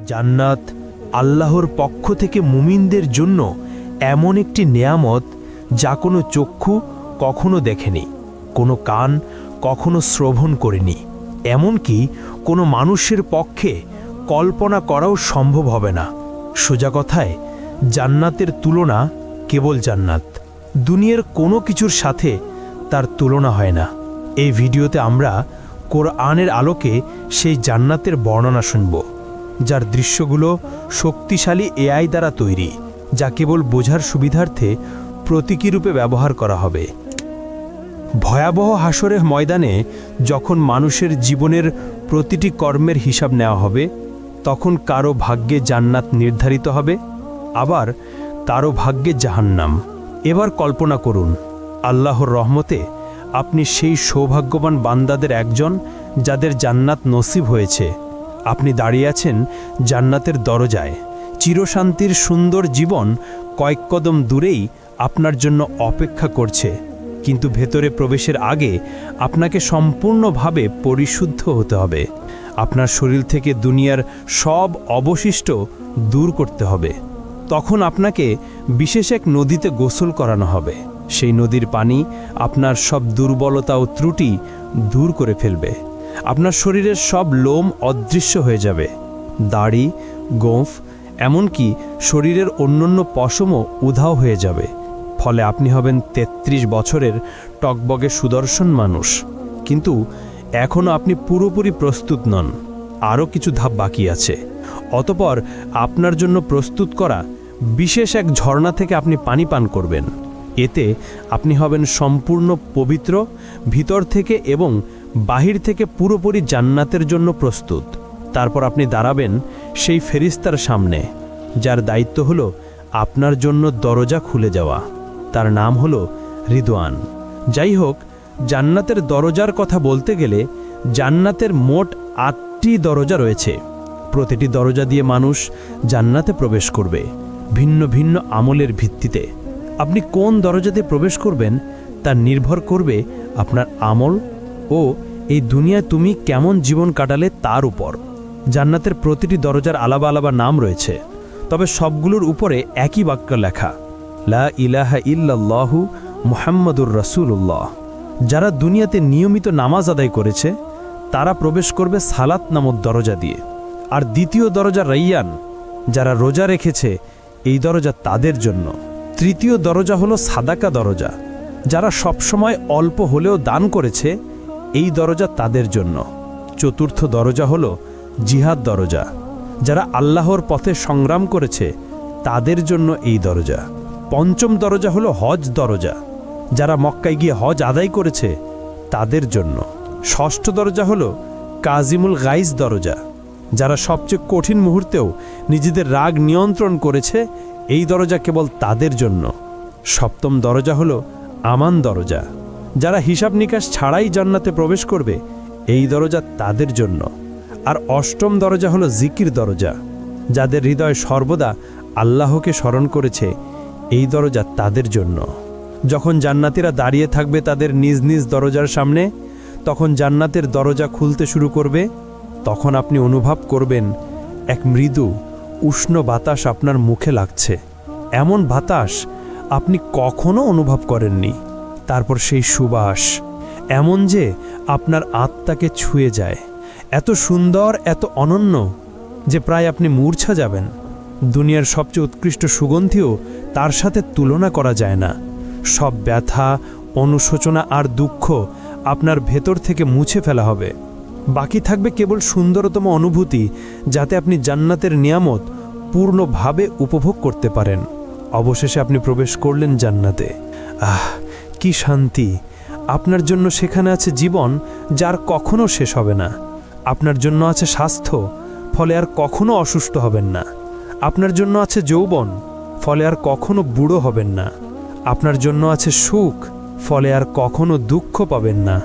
জান্নাত আল্লাহর পক্ষ থেকে মুমিনদের জন্য এমন একটি নেয়ামত যা কোনো চক্ষু কখনো দেখেনি, কোনো কান কখনো শ্রবণ করেনি, এমনকি কোনো মানুষের পক্ষে কল্পনা করাও সম্ভব হবে না। সোজা কথায় জান্নাতের তুলনা কেবল জান্নাত, দুনিয়ার কোনো কিছুর সাথে তার তুলনা হয় না। এই ভিডিওতে আমরা কোরআনের আলোকে সেই জান্নাতের বর্ণনা শুনব, যার দৃশ্যগুলো শক্তিশালী এআই দ্বারা তৈরি, যা কেবল বোঝার সুবিধার্থে প্রতীকী রূপে ব্যবহার করা হবে। ভয়াবহ হাসরের ময়দানে যখন মানুষের জীবনের প্রতিটি কর্মের হিসাব নেওয়া হবে, তখন কারো ভাগ্যে জান্নাত নির্ধারিত হবে, আবার কারো ভাগ্যে জাহান্নাম। এবার কল্পনা করুন, আল্লাহর রহমতে আপনি সেই সৌভাগ্যবান বান্দাদের একজন যাদের জান্নাত নসিব হয়েছে। আপনি দাঁড়িয়ে আছেন জান্নাতের দরজায়। চিরশান্তির সুন্দর জীবন কয়েক কদম দূরেই আপনার জন্য অপেক্ষা করছে, কিন্তু ভেতরে প্রবেশের আগে আপনাকে সম্পূর্ণভাবে পরিশুদ্ধ হতে হবে। আপনার শরীর থেকে দুনিয়ার সব অবশিষ্ট দূর করতে হবে। তখন আপনাকে বিশেষ এক নদীতে গোসল করানো হবে। সেই নদীর পানি আপনার সব দুর্বলতা ও ত্রুটি দূর করে ফেলবে। আপনার শরীরের সব লোম অদৃশ্য হয়ে যাবে, দাড়ি, গোঁফ, এমনকি শরীরের অন্যান্য পশমও উধাও হয়ে যাবে। ফলে আপনি হবেন ৩৩ বছরের টকবগে সুদর্শন মানুষ। কিন্তু এখনও আপনি পুরোপুরি প্রস্তুত নন, আরও কিছু ধাপ বাকি আছে। অতঃপর আপনার জন্য প্রস্তুত করা বিশেষ এক ঝর্ণা থেকে আপনি পানি পান করবেন। এতে আপনি হবেন সম্পূর্ণ পবিত্র, ভিতর থেকে এবং বাহির থেকে পুরোপুরি জান্নাতের জন্য প্রস্তুত। তারপর আপনি দাঁড়াবেন সেই ফেরেশতার সামনে, যার দায়িত্ব হলো আপনার জন্য দরজা খুলে যাওয়া। তার নাম হলো রিদওয়ান। যাই হোক, জান্নাতের দরজার কথা বলতে গেলে জান্নাতের মোট ৮টি দরজা রয়েছে। প্রতিটি দরজা দিয়ে মানুষ জান্নাতে প্রবেশ করবে ভিন্ন ভিন্ন আমলের ভিত্তিতে। আপনি কোন দরজাতে প্রবেশ করবেন তা নির্ভর করবে আপনার আমল ও এই দুনিয়ায় তুমি কেমন জীবন কাটালে তার উপর। জান্নাতের প্রতিটি দরজার আলাদা আলাদা নাম রয়েছে, তবে সবগুলোর উপরে একই বাক্য লেখা, লা ইলাহা ইল্লাল্লাহু মুহাম্মাদুর রাসূলুল্লাহ। যারা দুনিয়াতে নিয়মিত নামাজ আদায় করেছে তারা প্রবেশ করবে সালাত নামক দরজা দিয়ে। আর দ্বিতীয় দরজা রাইয়ান, যারা রোজা রেখেছে এই দরজা তাদের জন্য। তৃতীয় দরজা হলো সাদাকা দরজা, যারা সবসময় অল্প হলেও দান করেছে এই দরজা তাদের জন্য। চতুর্থ দরজা হলো জিহাদ দরজা, যারা আল্লাহর পথে সংগ্রাম করেছে তাদের জন্য এই দরজা। পঞ্চম দরজা হলো হজ দরজা, যারা মক্কায় গিয়ে হজ আদায় করেছে তাদের জন্য। ষষ্ঠ দরজা হলো কাজিমুল গাইজ দরজা, যারা সবচেয়ে কঠিন মুহূর্তেও নিজেদের রাগ নিয়ন্ত্রণ করেছে এই দরজা কেবল তাদের জন্য। সপ্তম দরজা হলো আমান দরজা, যারা হিসাব নিকাশ ছাড়াই জান্নাতে প্রবেশ করবে এই দরজা তাদের জন্য। আর অষ্টম দরজা হলো জিকির দরজা, যাদের হৃদয় সর্বদা আল্লাহকে স্মরণ করেছে এই দরজা তাদের জন্য। যখন জান্নাতীরা দাঁড়িয়ে থাকবে তাদের নিজ নিজ দরজার সামনে, তখন জান্নাতের দরজা খুলতে শুরু করবে। তখন আপনি অনুভব করবেন এক মৃদু উষ্ণ বাতাস আপনার মুখে লাগছে। এমন বাতাস আপনি কখনো অনুভব করেননি। তারপর সেই সুবাস এমন যে আপনার আত্মাকে ছুঁয়ে যায়, এত সুন্দর, এত অনন্য যে প্রায় আপনি মূর্ছা যাবেন। দুনিয়ার সবচেয়ে উৎকৃষ্ট সুগন্ধিও তার সাথে তুলনা করা যায় না। সব ব্যথা, অনুশোচনা আর দুঃখ আপনার ভেতর থেকে মুছে ফেলা হবে। বাকি থাকবে কেবল সুন্দরতম অনুভূতি, যাতে আপনি জান্নাতের নিয়ামত পূর্ণভাবে উপভোগ করতে পারেন। অবশেষে আপনি প্রবেশ করলেন জান্নাতে। আহ, কি শান্তি! আপনার জন্য সেখানে আছে জীবন, যার কখনো শেষ হবে না। আপনার জন্য আছে স্বাস্থ্য, ফলে আর কখনো অসুস্থ হবেন না। আপনার জন্য আছে যৌবন, ফলে আর কখনো বুড়ো হবেন না। আপনার জন্য আছে সুখ, ফলে আর কখনো দুঃখ পাবেন না।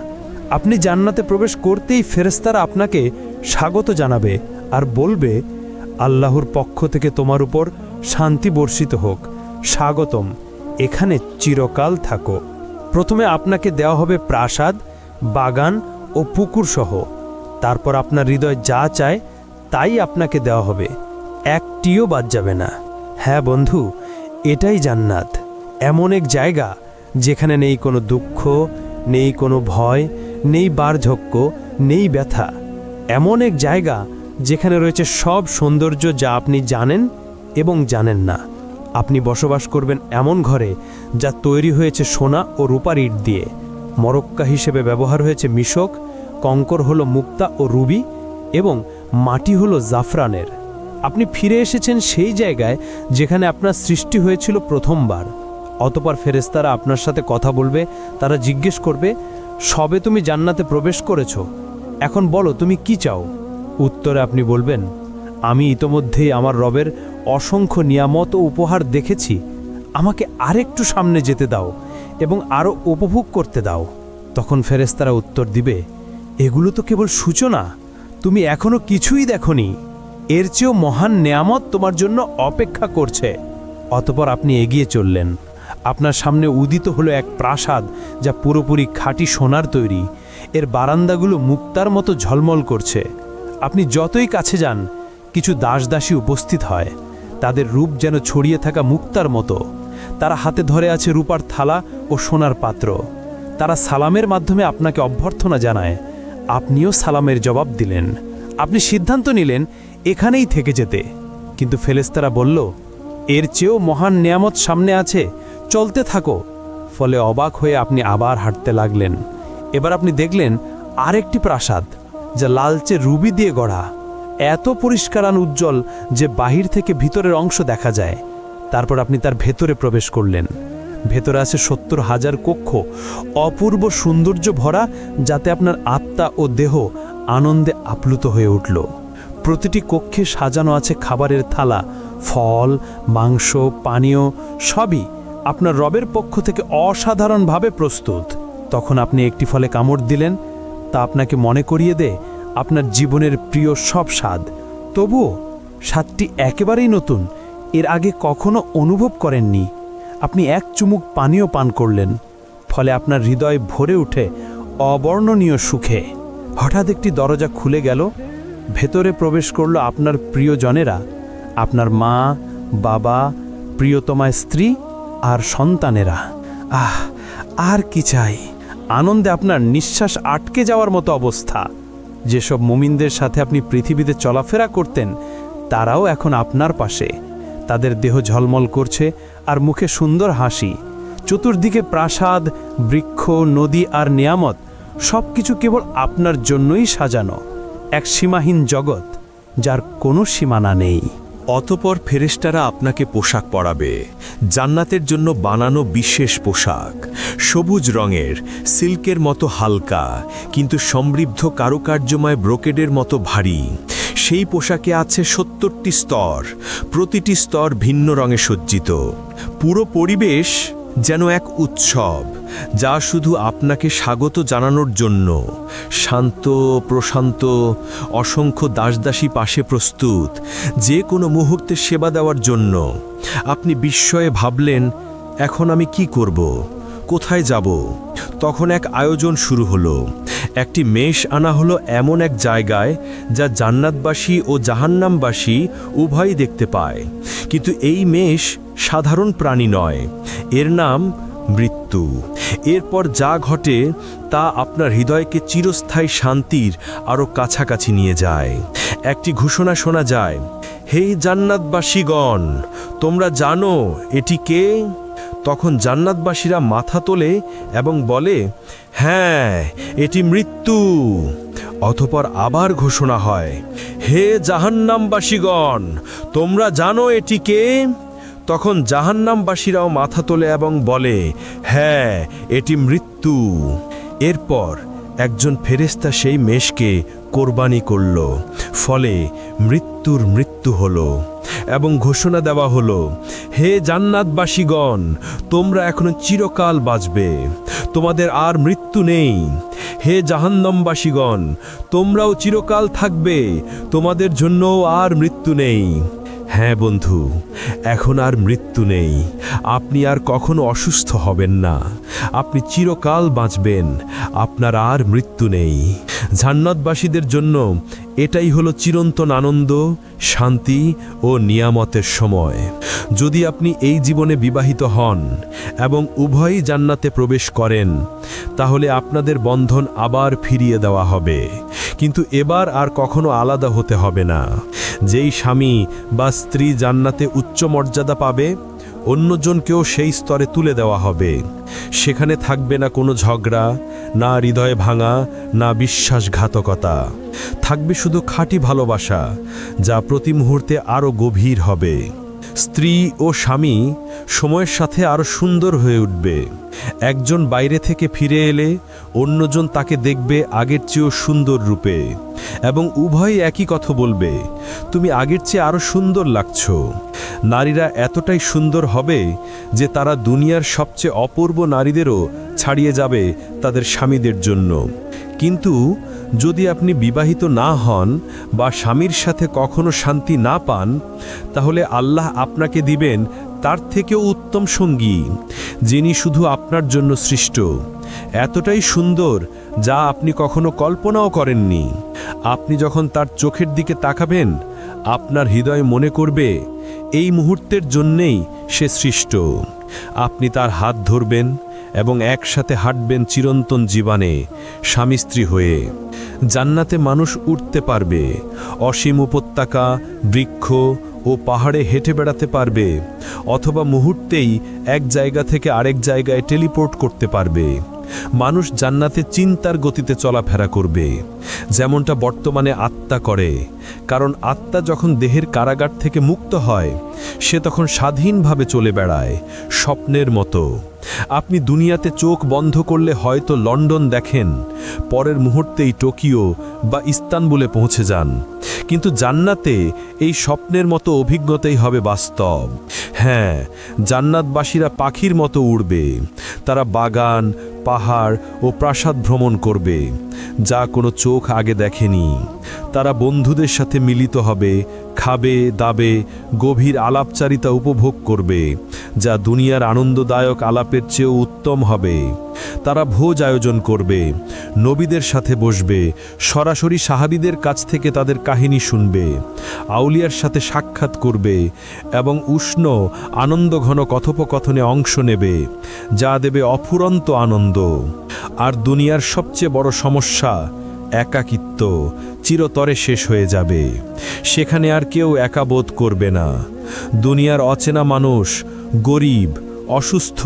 আপনি জান্নাতে প্রবেশ করতেই ফেরেশতারা আপনাকে স্বাগত জানাবে আর বলবে, আল্লাহর পক্ষ থেকে তোমার উপর শান্তি বর্ষিত হোক, স্বাগতম, এখানে চিরকাল থাকো। প্রথমে আপনাকে দেওয়া হবে প্রাসাদ, বাগান ও পুকুর সহ। তারপর আপনার হৃদয় যা চায় তাই আপনাকে দেওয়া হবে। একটিও বাদ যাবে না। হ্যাঁ বন্ধু, এটাই জান্নাত। এমন এক জায়গা যেখানে নেই কোনো দুঃখ, নেই কোনো ভয়, নেই বার্ধক্য, নেই ব্যথা। এমন এক জায়গা যেখানে রয়েছে সব সৌন্দর্য যা আপনি জানেন এবং জানেন না। আপনি বসবাস করবেন এমন ঘরে যা তৈরি হয়েছে সোনা ও রূপার ইট দিয়ে। মরক্কা হিসেবে ব্যবহার হয়েছে মিশক, কঙ্কর হলো মুক্তা ও রুবি, এবং মাটি হলো জাফরানের। আপনি ফিরে এসেছেন সেই জায়গায় যেখানে আপনার সৃষ্টি হয়েছিল প্রথমবার। অতঃপর ফেরেশতারা আপনার সাথে কথা বলবে। তারা জিজ্ঞেস করবে, সবে তুমি জান্নাতে প্রবেশ করেছ, এখন বলো তুমি কি চাও। উত্তরে আপনি বলবেন, আমি ইতোমধ্যেই আমার রবের অসংখ্য নিয়ামত ও উপহার দেখেছি, আমাকে আরেকটু সামনে যেতে দাও এবং আরও উপভোগ করতে দাও। তখন ফেরেশতারা উত্তর দিবে, এগুলো তো কেবল সূচনা, তুমি এখনো কিছুই দেখনি, এর চেয়েও মহান নেয়ামত তোমার জন্য অপেক্ষা করছে। অতঃপর আপনি এগিয়ে চললেন। আপনার সামনে উদিত হলো এক প্রাসাদ যা পুরোপুরি খাঁটি সোনার তৈরি। এর বারান্দাগুলো মুক্তার মতো ঝলমল করছে। আপনি যতই কাছে যান, কিছু দাসদাসী উপস্থিত হয়। তাদের রূপ যেন ছড়িয়ে থাকা মুক্তার মতো। তারা হাতে ধরে আছে রূপার থালা ও সোনার পাত্র। তারা সালামের মাধ্যমে আপনাকে অভ্যর্থনা জানায়। আপনিও সালামের জবাব দিলেন। আপনি সিদ্ধান্ত নিলেন এখানেই থেকে যেতে, কিন্তু ফেরেশতারা বলল, এর চেয়েও মহান নেয়ামত সামনে আছে, চলতে থাকো। ফলে অবাক হয়ে আপনি আবার হাঁটতে লাগলেন। এবার আপনি দেখলেন আরেকটি প্রাসাদ যা লালচে রুবি দিয়ে গড়া, এত পরিষ্কার আর উজ্জ্বল যে বাহির থেকে ভিতরের অংশ দেখা যায়। তারপর আপনি তার ভেতরে প্রবেশ করলেন। ভেতরে আছে ৭০,০০০ কক্ষ, অপূর্ব সৌন্দর্য ভরা, যাতে আপনার আত্মা ও দেহ আনন্দে আপ্লুত হয়ে উঠল। প্রতিটি কক্ষে সাজানো আছে খাবারের থালা, ফল, মাংস, পানীয়, সবই আপনার রবের পক্ষ থেকে অসাধারণভাবে প্রস্তুত। তখন আপনি একটি ফলে কামড় দিলেন, তা আপনাকে মনে করিয়ে দেয় আপনার জীবনের প্রিয় সব স্বাদ। তবুও স্বাদটি একেবারেই নতুন, এর আগে কখনো অনুভব করেননি। আপনি এক চুমুক পানীয় পান করলেন, ফলে আপনার হৃদয় ভরে ওঠে অবর্ণনীয় সুখে। হঠাৎ একটি দরজা খুলে গেল। ভেতরে প্রবেশ করল আপনার প্রিয়জনেরা, আপনার মা, বাবা, প্রিয়তমা স্ত্রী আর সন্তানেরা। আর কি চাই! আনন্দে আপনার নিঃশ্বাস আটকে যাওয়ার মতো অবস্থা। যেসব মুমিনদের সাথে আপনি পৃথিবীতে চলাফেরা করতেন, তারাও এখন আপনার পাশে। তাদের দেহ ঝলমল করছে আর মুখে সুন্দর হাসি। চতুর্দিকে প্রাসাদ, বৃক্ষ, নদী আর নিয়ামত, সব কিছু কেবল আপনার জন্যই সাজানো। এক সীমাহীন জগৎ যার কোনো সীমানা নেই। অতপর ফেরেশতারা আপনাকে পোশাক পরাবে, জান্নাতের জন্য বানানো বিশেষ পোশাক, সবুজ রঙের, সিল্কের মতো হালকা কিন্তু সমৃদ্ধ কারুকার্যময় ব্রোকেডের মতো ভারী। সেই পোশাকে আছে ৭০টি স্তর, প্রতিটি স্তর ভিন্ন রঙে সজ্জিত। পুরো পরিবেশ যেন এক উৎসব, যা শুধু আপনাকে স্বাগত জানানোর জন্য। শান্ত, প্রশান্ত, অসংখ্য দাসদাসী পাশে প্রস্তুত, যে কোনো মুহূর্তে সেবা দেওয়ার জন্য। আপনি বিস্ময়ে ভাবলেন, এখন আমি কি করব, কোথায় যাব? তখন এক আয়োজন শুরু হলো। একটি মেষ আনা হলো এমন এক জায়গায় যা জান্নাতবাসী ও জাহান্নামবাসী উভয়ই দেখতে পায়। কিন্তু এই মেষ সাধারণ প্রাণী নয়, এর নাম মৃত্যু। এরপর যা ঘটে তা আপনার হৃদয়কে চিরস্থায়ী শান্তির আরও কাছাকাছি নিয়ে যায়। একটি ঘোষণা শোনা যায়, হে জান্নাতবাসীগণ, তোমরা জানো এটি কে? তখন জান্নাতবাসীরা মাথা তোলে এবং বলে, হ্যাঁ, এটি মৃত্যু। অতঃপর আবার ঘোষণা হয়, হে জাহান্নামবাসীগণ, তোমরা জানো এটি কে? তখন জাহান্নামবাসীরাও মাথা তোলে এবং বলে, হ্যাঁ, এটি মৃত্যু। এরপর একজন ফেরেশতা সেই মেষকে কোরবানি করল, ফলে মৃত্যুর মৃত্যু হলো এবং ঘোষণা দেওয়া হলো, হে জান্নাতবাসীগণ, তোমরা এখনো চিরকাল বাঁচবে, তোমাদের আর মৃত্যু নেই। হে জাহান্নামবাসীগণ, তোমরাও চিরকাল থাকবে, তোমাদের জন্য আর মৃত্যু নেই। হ্যাঁ বন্ধু, এখন আর মৃত্যু নেই। আপনি আর কখনো অসুস্থ হবেন না। আপনি চিরকাল বাঁচবেন। আপনার আর মৃত্যু নেই। জান্নাতবাসীদের জন্য এটাই হলো চিরন্তন আনন্দ, শান্তি ও নিয়ামতের সময়। যদি আপনি এই জীবনে বিবাহিত হন এবং উভয়ই জান্নাতে প্রবেশ করেন, তাহলে আপনাদের বন্ধন আবার ফিরিয়ে দেওয়া হবে। কিন্তু এবার আর কখনো আলাদা হতে হবে না। যেই স্বামী বা স্ত্রী জান্নাতে উচ্চ মর্যাদা পাবে, অন্যজনকেও সেই স্তরে তুলে দেওয়া হবে। সেখানে থাকবে না কোনো ঝগড়া, না হৃদয় ভাঙা, না বিশ্বাসঘাতকতা। থাকবে শুধু খাঁটি ভালোবাসা, যা প্রতি মুহূর্তে আরও গভীর হবে। স্ত্রী ও স্বামী সময়ের সাথে আরও সুন্দর হয়ে উঠবে। একজন বাইরে থেকে ফিরে এলে অন্যজন তাকে দেখবে আগের চেয়েও সুন্দর রূপে, এবং উভয়ই একই কথা বলবে, তুমি আগের চেয়ে আরও সুন্দর লাগছো। নারীরা এতটাই সুন্দর হবে যে তারা দুনিয়ার সবচেয়ে অপূর্ব নারীদেরও ছাড়িয়ে যাবে তাদের স্বামীদের জন্য। কিন্তু যদি আপনি বিবাহিত না হন বা স্বামীর সাথে কখনো শান্তি না পান, তাহলে আল্লাহ আপনাকে দিবেন তার থেকেও উত্তম সঙ্গী, যিনি শুধু আপনার জন্য সৃষ্ট, এতটাই সুন্দর যা আপনি কখনো কল্পনাও করেননি। আপনি যখন তার চোখের দিকে তাকাবেন, আপনার হৃদয় মনে করবে এই মুহূর্তের জন্যেই সে সৃষ্ট। আপনি তার হাত ধরবেন এবং একসাথে হাঁটবেন চিরন্তন জীবনে স্বামী স্ত্রী হয়ে। জান্নাতে মানুষ উঠতে পারবে, অসীম উপত্যকা, বৃক্ষ ও পাহাড়ে হেঁটে বেড়াতে পারবে, অথবা মুহূর্তেই এক জায়গা থেকে আরেক জায়গায় টেলিপোর্ট করতে পারবে। মানুষ জান্নাতে চিন্তার গতিতে চলাফেরা করবে, যেমনটা বর্তমানে আত্মা করে। কারণ আত্মা যখন দেহের কারাগার থেকে মুক্ত হয়, সে তখন স্বাধীনভাবে চলে বেড়ায়, স্বপ্নের মতো। আপনি দুনিয়াতে চোখ বন্ধ করলে হয়তো লন্ডন দেখেন, পরের মুহূর্তেই টোকিও বা ইস্তানবুলে পৌঁছে যান। কিন্তু জান্নাতে এই স্বপ্নের মতো অভিজ্ঞতাই হবে বাস্তব। হ্যাঁ, জান্নাতবাসীরা পাখির মতো উড়বে। তারা বাগান, পাহাড় ও প্রাসাদ ভ্রমণ করবে, যা কোনো চোখ আগে দেখেনি। তারা বন্ধুদের সাথে মিলিত হবে, খাবে, দাবে, গভীর আলাপচারিতা উপভোগ করবে, যা দুনিয়ার আনন্দদায়ক আলাপের চেয়েও উত্তম হবে। তারা ভোজ আয়োজন করবে, নবীদের সাথে বসবে, সরাসরি সাহাবীদের কাছ থেকে তাদের কাহিনী শুনবে, আউলিয়ার সাথে সাক্ষাৎ করবে এবং উষ্ণ আনন্দঘন কথোপকথনে অংশ নেবে, যা দেবে অফুরন্ত আনন্দ। আর দুনিয়ার সবচেয়ে বড় সমস্যা একাকিত্ব চিরতরে শেষ হয়ে যাবে। সেখানে আর কেউ একা বোধ করবে না। দুনিয়ার অচেনা মানুষ, গরিব, অসুস্থ,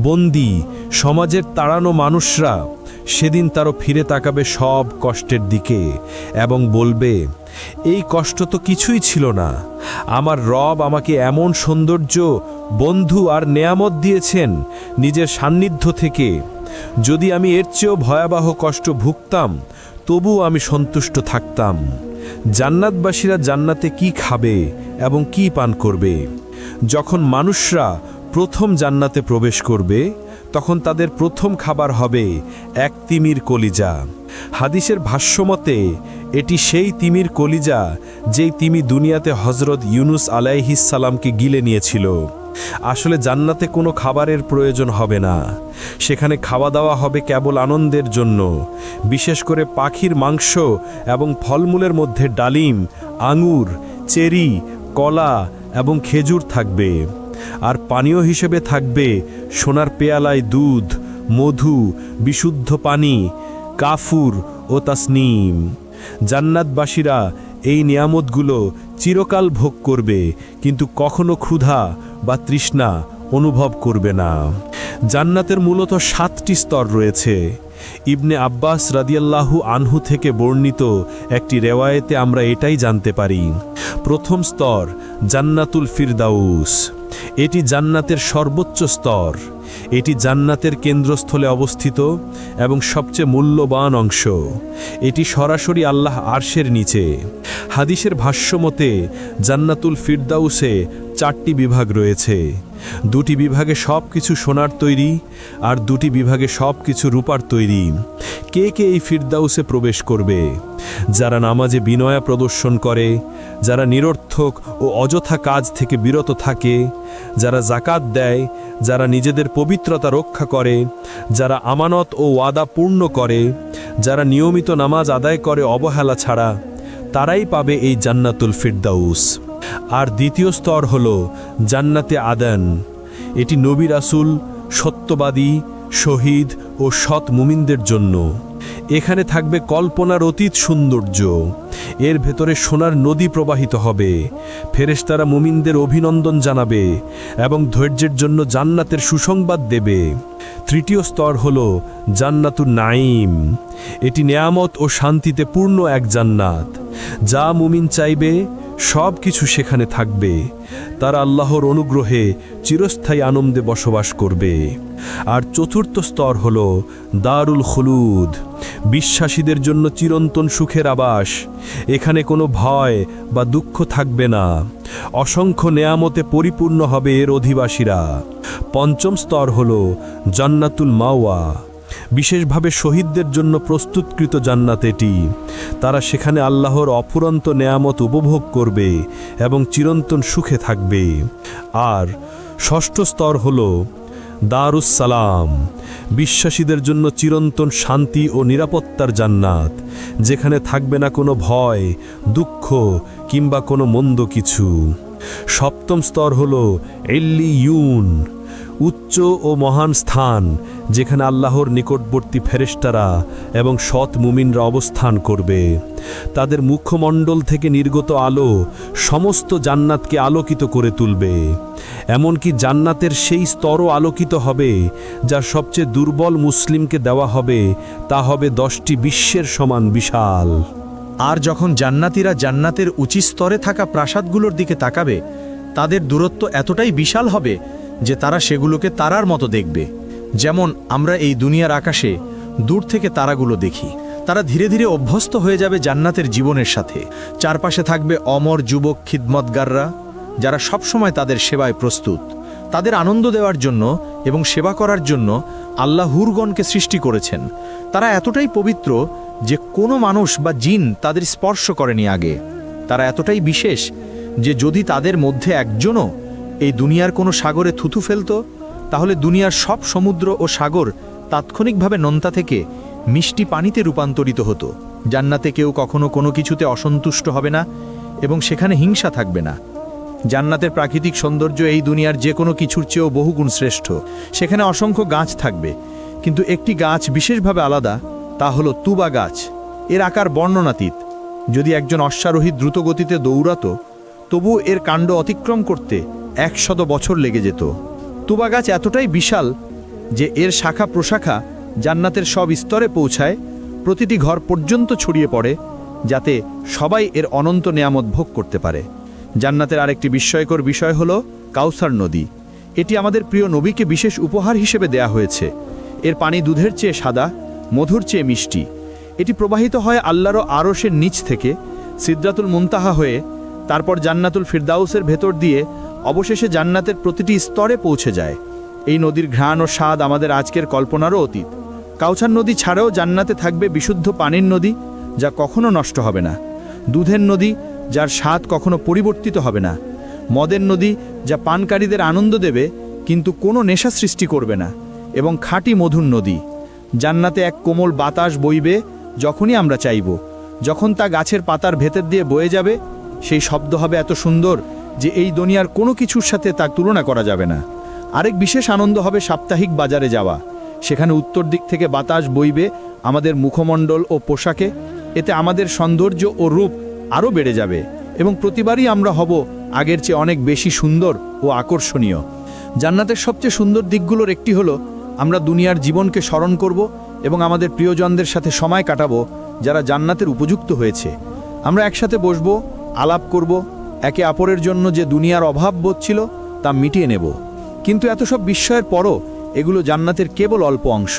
বন্দী, সমাজের তাড়ানো মানুষরা সেদিন তারও ফিরে তাকাবে সব কষ্টের দিকে এবং বলবে, এই কষ্ট তো কিছুই ছিল না। আমার রব আমাকে এমন সৌন্দর্য, বন্ধু আর নেয়ামত দিয়েছেন নিজের সান্নিধ্য থেকে। যদি আমি এর চেয়েও ভয়াবহ কষ্ট ভুগতাম, তবুও আমি সন্তুষ্ট থাকতাম। জান্নাতবাসীরা জান্নাতে কি খাবে এবং কি পান করবে? যখন মানুষরা প্রথম জান্নাতে প্রবেশ করবে, তখন তাদের প্রথম খাবার হবে এক তিমির কলিজা। হাদিসের ভাষ্যমতে এটি সেই তিমির কলিজা যেই তিমি দুনিয়াতে হজরত ইউনুস আলাইহিস সালামকে গিলে নিয়েছিল। আসলে জান্নাতে কোনো খাবারের প্রয়োজন হবে না। সেখানে খাওয়া দাওয়া হবে কেবল আনন্দের জন্য। বিশেষ করে পাখির মাংস এবং ফলমূলের মধ্যে ডালিম, আঙুর, চেরি, কলা এবং খেজুর থাকবে। আর পানীয় হিসেবে থাকবে সোনার পেয়ালায় দুধ, মধু, বিশুদ্ধ পানি, কাফুর ও তাসনিম। জান্নাতবাসীরা এই নিয়ামতগুলো চিরকাল ভোগ করবে, কিন্তু কখনো ক্ষুধা বা তৃষ্ণা অনুভব করবে না। জান্নাতের মূলত 7টি স্তর রয়েছে। ইবনে আব্বাস রাদিয়াল্লাহু আনহু থেকে বর্ণিত একটি রেওয়ায়েতে আমরা এটাই জানতে পারি। প্রথম স্তর জান্নাতুল ফিরদাউস। এটি জান্নাতের সর্বোচ্চ স্তর। এটি জান্নাতের কেন্দ্রস্থলে অবস্থিত এবং সবচেয়ে মূল্যবান অংশ। এটি সরাসরি আল্লাহ আরশের নিচে। হাদিসের ভাষ্যমতে জান্নাতুল ফিরদাউসে 4টি বিভাগ রয়েছে। দুটি বিভাগে সব কিছু সোনার তৈরি, আর দুটি বিভাগে সব কিছু রূপার তৈরি। কে কে এই ফিরদাউসে প্রবেশ করবে? যারা নামাজে বিনয়া প্রদর্শন করে, যারা নিরর্থক ও অযথা কাজ থেকে বিরত থাকে, যারা জাকাত দেয়, যারা নিজেদের পবিত্রতা রক্ষা করে, যারা আমানত ও ওয়াদা পূর্ণ করে, যারা নিয়মিত নামাজ আদায় করে অবহেলা ছাড়া, তারাই পাবে এই জান্নাতুল ফিরদাউস। আর দ্বিতীয় স্তর হল জান্নাতে আদান। এটি নবী রাসূল, সত্যবাদী, শহীদ ও সৎ মুমিনদের জন্য। এখানে থাকবে কল্পনার অতীত সৌন্দর্য। এর ভেতরে সোনার নদী প্রবাহিত হবে, ফেরেশতারা মুমিনদের অভিনন্দন জানাবে এবং ধৈর্যের জন্য জান্নাতের সুসংবাদ দেবে। তৃতীয় স্তর হল জান্নাতুন নাঈম। এটি নেয়ামত ও শান্তিতে পূর্ণ এক জান্নাত। যা মুমিন চাইবে সব কিছু সেখানে থাকবে। তারা আল্লাহর অনুগ্রহে চিরস্থায়ী আনন্দে বসবাস করবে। আর চতুর্থ স্তর হল দারুল খুলুদ, বিশ্বাসীদের জন্য চিরন্তন সুখের আবাস। এখানে কোনো ভয় বা দুঃখ থাকবে না। অসংখ্য নেয়ামতে পরিপূর্ণ হবে এর অধিবাসীরা। পঞ্চম স্তর হল জান্নাতুল মাওয়া, বিশেষভাবে শহীদদের জন্য প্রস্তুতকৃত জান্নাত এটি। তারা সেখানে আল্লাহর অফুরন্ত নেয়ামত উপভোগ করবে এবং চিরন্তন সুখে থাকবে। আর ষষ্ঠ স্তর হল দারুস সালাম, বিশ্বাসীদের জন্য চিরন্তন শান্তি ও নিরাপত্তার জান্নাত, যেখানে থাকবে না কোনো ভয়, দুঃখ কিংবা কোনো মন্দ কিছু। সপ্তম স্তর হল ইল্লিয়ুন, উচ্চ ও মহান স্থান, যেখানে আল্লাহর নিকটবর্তী ফেরেশতারা এবং সৎ মুমিনরা অবস্থান করবে। তাদের মুখমণ্ডল থেকে নির্গত আলো সমস্ত জান্নাতকে আলোকিত করে তুলবে। এমনকি জান্নাতের সেই স্তরও আলোকিত হবে যা সবচেয়ে দুর্বল মুসলিমকে দেওয়া হবে, তা হবে 10টি বিশ্বের সমান বিশাল। আর যখন জান্নাতীরা জান্নাতের উঁচু স্তরে থাকা প্রাসাদগুলোর দিকে তাকাবে, তাদের দূরত্ব এতটাই বিশাল হবে যে তারা সেগুলোকে তারার মতো দেখবে, যেমন আমরা এই দুনিয়ার আকাশে দূর থেকে তারাগুলো দেখি। তারা ধীরে ধীরে অভ্যস্ত হয়ে যাবে জান্নাতের জীবনের সাথে। চারপাশে থাকবে অমর যুবক খিদমতগাররা, যারা সবসময় তাদের সেবায় প্রস্তুত। তাদের আনন্দ দেওয়ার জন্য এবং সেবা করার জন্য আল্লাহ হুরগণকে সৃষ্টি করেছেন। তারা এতটাই পবিত্র যে কোনো মানুষ বা জিন তাদের স্পর্শ করেনি আগে। তারা এতটাই বিশেষ যে যদি তাদের মধ্যে একজনও এই দুনিয়ার কোনো সাগরে থুথু ফেলত, তাহলে দুনিয়ার সব সমুদ্র ও সাগর তাৎক্ষণিকভাবে নোনতা থেকে মিষ্টি পানিতে রূপান্তরিত হতো। জান্নাতে কেউ কখনো কোনো কিছুতে অসন্তুষ্ট হবে না এবং সেখানে হিংসা থাকবে না। জান্নাতের প্রাকৃতিক সৌন্দর্য এই দুনিয়ার যে কোনো কিছুর চেয়েও বহুগুণ শ্রেষ্ঠ। সেখানে অসংখ্য গাছ থাকবে, কিন্তু একটি গাছ বিশেষভাবে আলাদা, তা হলো তুবা গাছ। এর আকার বর্ণনাতীত। যদি একজন অশ্বারোহী দ্রুত গতিতে দৌড়াতো, তবু এর কাণ্ড অতিক্রম করতে 100 বছর লেগে যেত। তুবা গাছ এতটাই বিশাল যে এর শাখা প্রশাখা জান্নাতের সব স্তরে পৌঁছায়, প্রতিটি ঘর পর্যন্ত ছড়িয়ে পড়ে, যাতে সবাই এর অনন্ত নেয়ামত ভোগ করতে পারে। জান্নাতের আরেকটি বিস্ময়কর বিষয় হলো কাউসার নদী। এটি আমাদের প্রিয় নবীকে বিশেষ উপহার হিসেবে দেয়া হয়েছে। এর পানি দুধের চেয়ে সাদা, মধুর চেয়ে মিষ্টি। এটি প্রবাহিত হয় আল্লাহর আরশের নিচ থেকে সিদরাতুল মুনতাহা হয়ে, তারপর জান্নাতুল ফিরদাউসের ভেতর দিয়ে অবশেষে জান্নাতের প্রতিটি স্তরে পৌঁছে যায়। এই নদীর ঘ্রাণ ও স্বাদ আমাদের আজকের কল্পনারও অতীত। কাউসার নদী ছাড়াও জান্নাতে থাকবে বিশুদ্ধ পানির নদী, যা কখনো নষ্ট হবে না। দুধের নদী, যার স্বাদ কখনো পরিবর্তিত হবে না। মদের নদী, যা পানকারীদের আনন্দ দেবে কিন্তু কোনো নেশা সৃষ্টি করবে না। এবং খাঁটি মধুর নদী। জান্নাতে এক কোমল বাতাস বইবে যখনই আমরা চাইব। যখন তা গাছের পাতার ভেতর দিয়ে বয়ে যাবে, সেই শব্দ হবে এত সুন্দর যে এই দুনিয়ার কোনো কিছুর সাথে তার তুলনা করা যাবে না। আরেক বিশেষ আনন্দ হবে সাপ্তাহিক বাজারে যাওয়া। সেখানে উত্তর দিক থেকে বাতাস বইবে আমাদের মুখমণ্ডল ও পোশাকে। এতে আমাদের সৌন্দর্য ও রূপ আরও বেড়ে যাবে এবং প্রতিবারই আমরা হব আগের চেয়ে অনেক বেশি সুন্দর ও আকর্ষণীয়। জান্নাতের সবচেয়ে সুন্দর দিকগুলোর একটি হলো আমরা দুনিয়ার জীবনকে স্মরণ করব এবং আমাদের প্রিয়জনদের সাথে সময় কাটাবো যারা জান্নাতের উপযুক্ত হয়েছে। আমরা একসাথে বসবো, আলাপ করব, একে অপরের জন্য যে দুনিয়ার অভাব বোধ ছিল তা মিটিয়ে নেব। কিন্তু এত সব বিস্ময়ের পরও এগুলো জান্নাতের কেবল অল্প অংশ।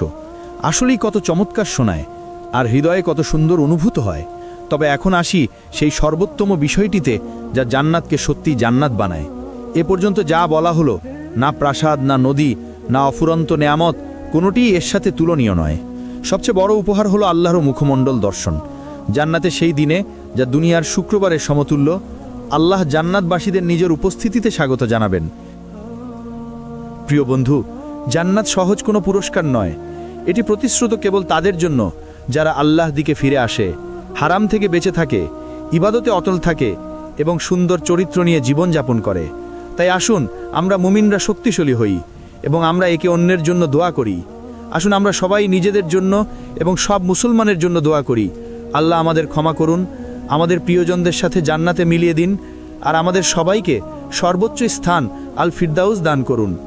আসলেই কত চমৎকার শোনায় আর হৃদয়ে কত সুন্দর অনুভূত হয়। তবে এখন আসি সেই সর্বোত্তম বিষয়টিতে যা জান্নাতকে সত্যি জান্নাত বানায়। এ পর্যন্ত যা বলা হলো না প্রাসাদ, না নদী, না অফুরন্ত নেয়ামত, কোনোটিই এর সাথে তুলনীয় নয়। সবচেয়ে বড় উপহার হলো আল্লাহর মুখমণ্ডল দর্শন। জান্নাতে সেই দিনে, যা দুনিয়ার শুক্রবারের সমতুল্য, আল্লাহ জান্নাতবাসীদের নিজের উপস্থিতিতে স্বাগত জানাবেন। প্রিয় বন্ধু, জান্নাত সহজ কোনো পুরস্কার নয়। এটি প্রতিশ্রুত কেবল তাদের জন্য যারা আল্লাহ দিকে ফিরে আসে, হারাম থেকে বেঁচে থাকে, ইবাদতে অটল থাকে এবং সুন্দর চরিত্র নিয়ে জীবনযাপন করে। তাই আসুন আমরা মুমিনরা শক্তিশালী হই এবং আমরা একে অন্যের জন্য দোয়া করি। আসুন আমরা সবাই নিজেদের জন্য এবং সব মুসলমানের জন্য দোয়া করি। আল্লাহ আমাদের ক্ষমা করুন, আমাদের প্রিয়জনদের সাথে জান্নাতে মিলিয়ে দিন, আর আমাদের সবাইকে সর্বোচ্চ স্থান আল ফিরদাউস দান করুন।